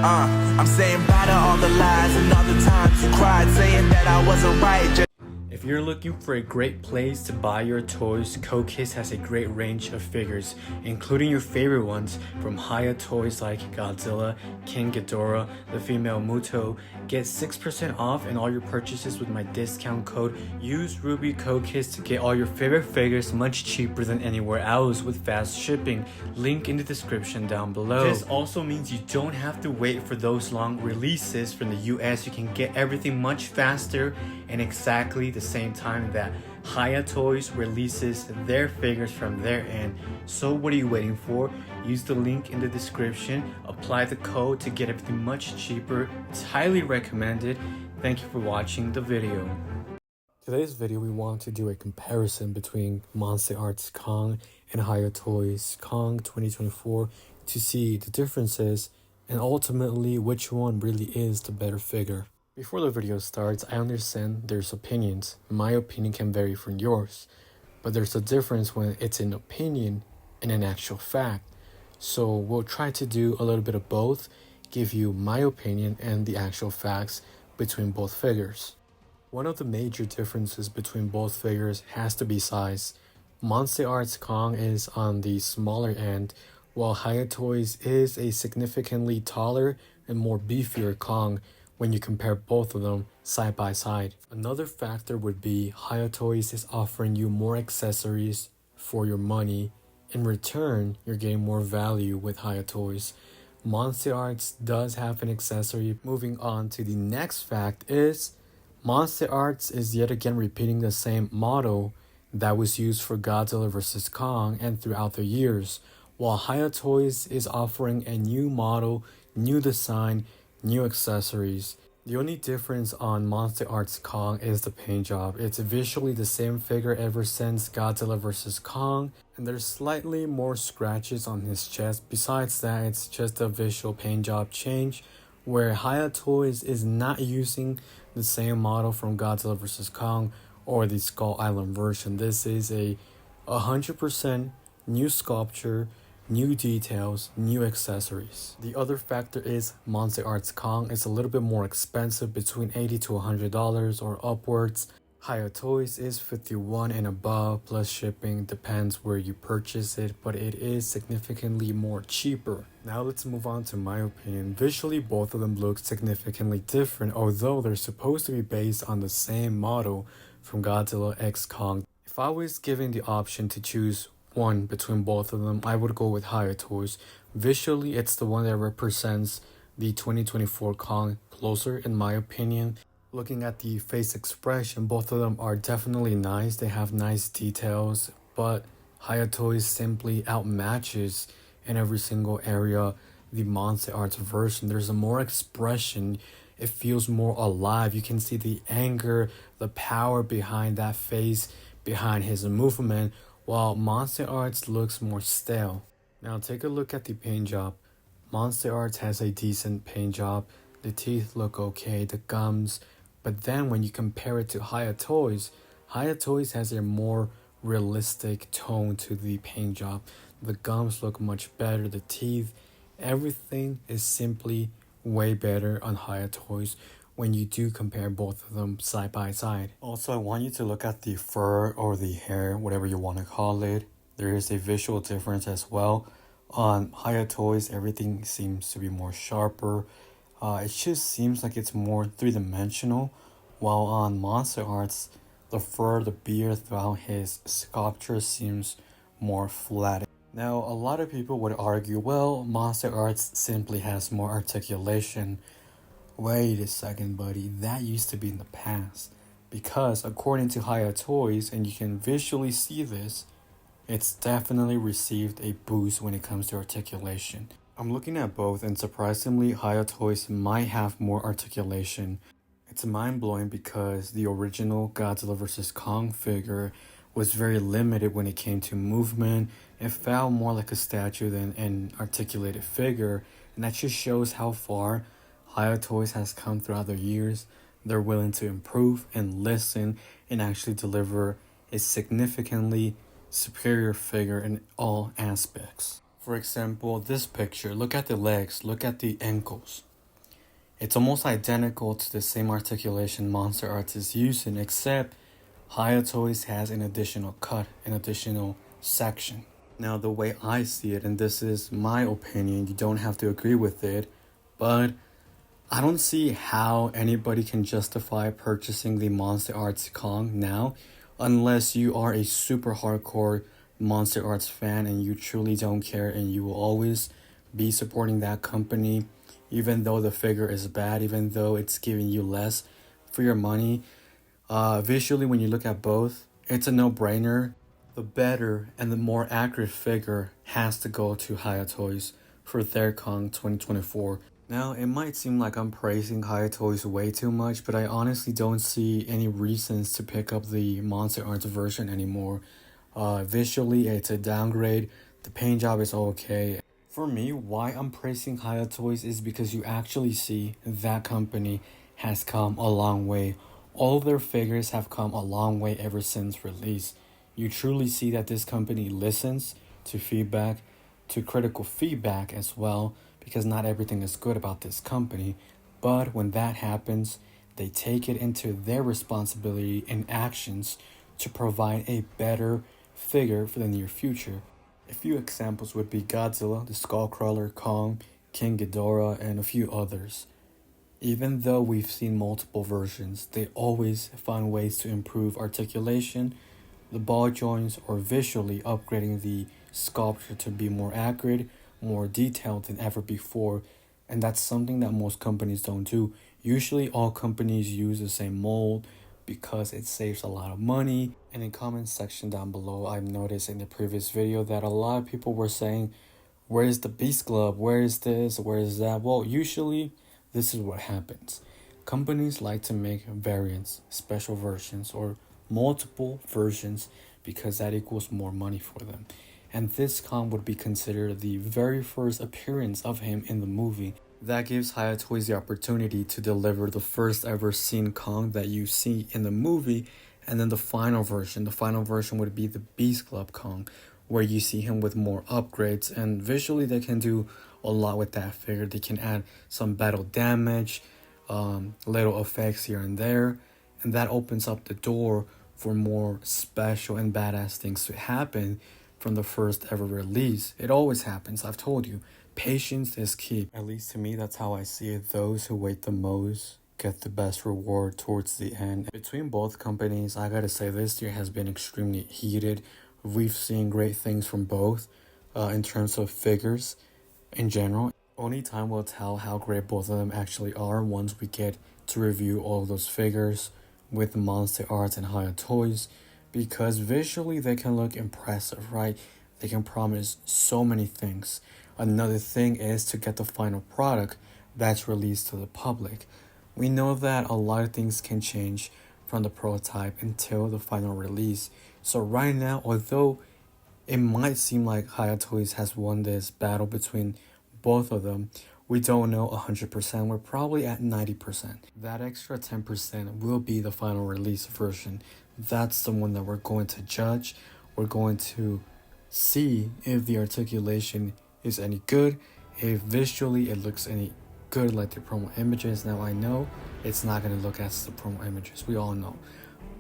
I'm saying bye to all the lies and all the times you cried, saying that I wasn't right. If you're looking for a great place to buy your toys, Cokiss has a great range of figures, including your favorite ones from Hiya Toys like Godzilla, King Ghidorah, the female Muto. Get 6% off in all your purchases with my discount code. Use RubiCokiss to get all your favorite figures much cheaper than anywhere else with fast shipping. Link in the description down below. This also means you don't have to wait for those long releases from the US. You can get everything much faster and exactly the same time that Hiya Toys releases their figures from their end. So what are you waiting for? Use the link in the description, apply the code to get everything much cheaper. It's highly recommended. Thank you for watching the video. Today's video we want to do a comparison between MonsterArts Kong and Hiya Toys Kong 2024 to see the differences and ultimately which one really is the better figure. Before the video starts, I understand there's opinions. My opinion can vary from yours, but there's a difference when it's an opinion and an actual fact. So we'll try to do a little bit of both, give you my opinion and the actual facts between both figures. One of the major differences between both figures has to be size. MonsterArts Kong is on the smaller end, while Hiya Toys is a significantly taller and more beefier Kong when you compare both of them side by side. Another factor would be Hiya Toys is offering you more accessories for your money. In return, you're getting more value with Hiya Toys. MonsterArts does have an accessory. Moving on to the next fact is MonsterArts is yet again repeating the same model that was used for Godzilla vs. Kong and throughout the years, while Hiya Toys is offering a new model, new design, new accessories. The only difference on MonsterArts Kong is the paint job. It's visually the same figure ever since Godzilla vs. Kong, and there's slightly more scratches on his chest. Besides that, it's just a visual paint job change, where Hiya Toys is not using the same model from Godzilla vs. Kong or the Skull Island version. This is a 100% new sculpture, new details, new accessories. The other factor is MonsterArts Kong is a little bit more expensive, between $80 to $100 or upwards. Hiya Toys is $51 and above plus shipping, depends where you purchase it, but it is significantly more cheaper. Now let's move on to my opinion. Visually, both of them look significantly different, although they're supposed to be based on the same model from Godzilla x Kong. If I was given the option to choose one between both of them, I would go with Hiya Toys. Visually, it's the one that represents the 2024 Kong closer in my opinion. Looking at the face expression, both of them are definitely nice. They have nice details, but Hiya Toys simply outmatches in every single area the MonsterArts version. There's a more expression. It feels more alive. You can see the anger, the power behind that face, behind his movement, while MonsterArts looks more stale. Now take a look at the paint job. MonsterArts has a decent paint job. The teeth look okay, the gums. But then when you compare it to Hiya Toys has a more realistic tone to the paint job. The gums look much better, the teeth, everything is simply way better on Hiya Toys when you do compare both of them side by side. Also, I want you to look at the fur or the hair, whatever you want to call it. There is a visual difference as well. On Hiya Toys, everything seems to be more sharper. It just seems like it's more three-dimensional, while on MonsterArts, the fur, the beard throughout his sculpture seems more flat. Now, a lot of people would argue, well, MonsterArts simply has more articulation. Wait a second, buddy, that used to be in the past. Because according to Hiya Toys, and you can visually see this, it's definitely received a boost when it comes to articulation. I'm looking at both, and surprisingly, Hiya Toys might have more articulation. It's mind-blowing because the original Godzilla vs. Kong figure was very limited when it came to movement. It felt more like a statue than an articulated figure, and that just shows how far Hiya Toys has come throughout the years. They're willing to improve and listen and actually deliver a significantly superior figure in all aspects. For example, this picture, look at the legs, look at the ankles. It's almost identical to the same articulation MonsterArts is using, except Hiya Toys has an additional cut, an additional section. Now, the way I see it, and this is my opinion, you don't have to agree with it, but I don't see how anybody can justify purchasing the MonsterArts Kong now unless you are a super hardcore MonsterArts fan and you truly don't care and you will always be supporting that company even though the figure is bad, even though it's giving you less for your money. Visually, when you look at both, it's a no-brainer. The better and the more accurate figure has to go to Hiya Toys for their Kong 2024. Now, it might seem like I'm praising Hiya Toys way too much, but I honestly don't see any reasons to pick up the MonsterArts version anymore. Visually, it's a downgrade. The paint job is okay. For me, why I'm praising Hiya Toys is because you actually see that company has come a long way. All of their figures have come a long way ever since release. You truly see that this company listens to feedback, to critical feedback as well, because not everything is good about this company. But when that happens, they take it into their responsibility and actions to provide a better figure for the near future. A few examples would be Godzilla, the Skullcrawler, Kong, King Ghidorah, and a few others. Even though we've seen multiple versions, they always find ways to improve articulation, the ball joints, or visually upgrading the sculpture to be more accurate, more detailed than ever before. And that's something that most companies don't do. Usually all companies use the same mold because it saves a lot of money. And in the comment section down below, I've noticed in the previous video that a lot of people were saying, where's the Beast Club? Where is this? Where is that? Well, usually this is what happens. Companies like to make variants, special versions, or multiple versions because that equals more money for them. And this Kong would be considered the very first appearance of him in the movie. That gives Hiya Toys the opportunity to deliver the first ever seen Kong that you see in the movie, and then the final version. The final version would be the Beast Club Kong, where you see him with more upgrades, and visually they can do a lot with that figure. They can add some battle damage, little effects here and there, and that opens up the door for more special and badass things to happen from the first ever release. It always happens, I've told you. Patience is key. At least to me, that's how I see it. Those who wait the most get the best reward towards the end. Between both companies, I gotta say this year has been extremely heated. We've seen great things from both in terms of figures in general. Only time will tell how great both of them actually are once we get to review all of those figures with MonsterArts and Hiya Toys, because visually they can look impressive, right? They can promise so many things. Another thing is to get the final product that's released to the public. We know that a lot of things can change from the prototype until the final release. So right now, although it might seem like Hiya Toys has won this battle between both of them, we don't know 100%. We're probably at 90%. That extra 10% will be the final release version. That's the one that we're going to judge. We're going to see if the articulation is any good, if visually it looks any good like the promo images. Now I know it's not going to look as the promo images, we all know.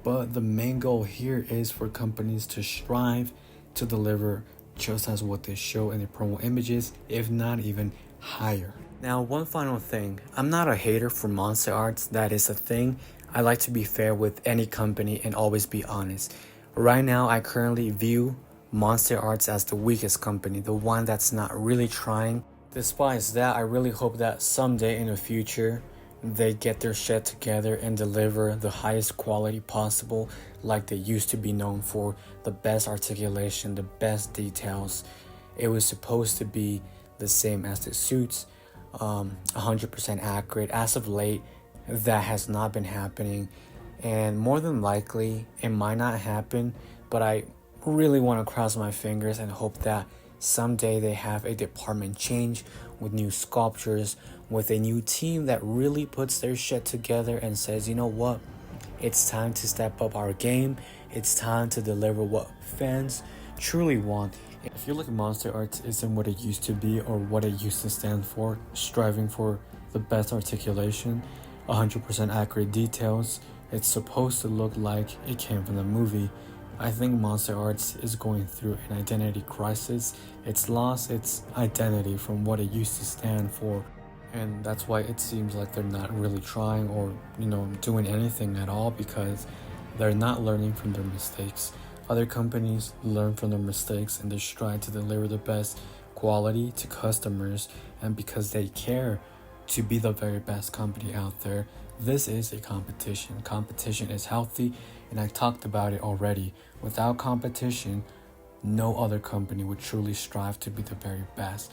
But the main goal here is for companies to strive to deliver just as what they show in the promo images, if not even higher. Now, one final thing. I'm not a hater for MonsterArts, that is a thing. I like to be fair with any company and always be honest. Right now, I currently view MonsterArts as the weakest company, the one that's not really trying. Despite that, I really hope that someday in the future, they get their shit together and deliver the highest quality possible, like they used to be known for. The best articulation, the best details. It was supposed to be the same as the suits, 100% accurate. As of late, that has not been happening, and more than likely it might not happen, but I really want to cross my fingers and hope that someday they have a department change with new sculptures, with a new team that really puts their shit together and says, you know what, it's time to step up our game, it's time to deliver what fans truly want. I feel like MonsterArts isn't what it used to be or what it used to stand for, striving for the best articulation, 100% accurate details. It's supposed to look like it came from the movie. I think MonsterArts is going through an identity crisis. It's lost its identity from what it used to stand for. And that's why it seems like they're not really trying or, doing anything at all, because they're not learning from their mistakes. Other companies learn from their mistakes and they strive to deliver the best quality to customers, and because they care to be the very best company out there. This is a competition. Competition is healthy, and I talked about it already. Without competition, no other company would truly strive to be the very best.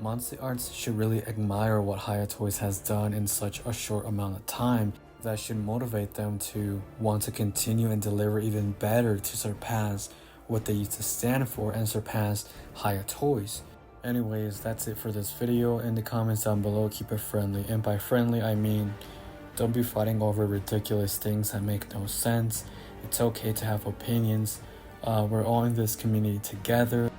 MonsterArts should really admire what Hiya Toys has done in such a short amount of time. That should motivate them to want to continue and deliver even better to surpass what they used to stand for and surpass Hiya Toys. Anyways, that's it for this video. In the comments down below, keep it friendly. And by friendly, I mean don't be fighting over ridiculous things that make no sense. It's okay to have opinions. We're all in this community together.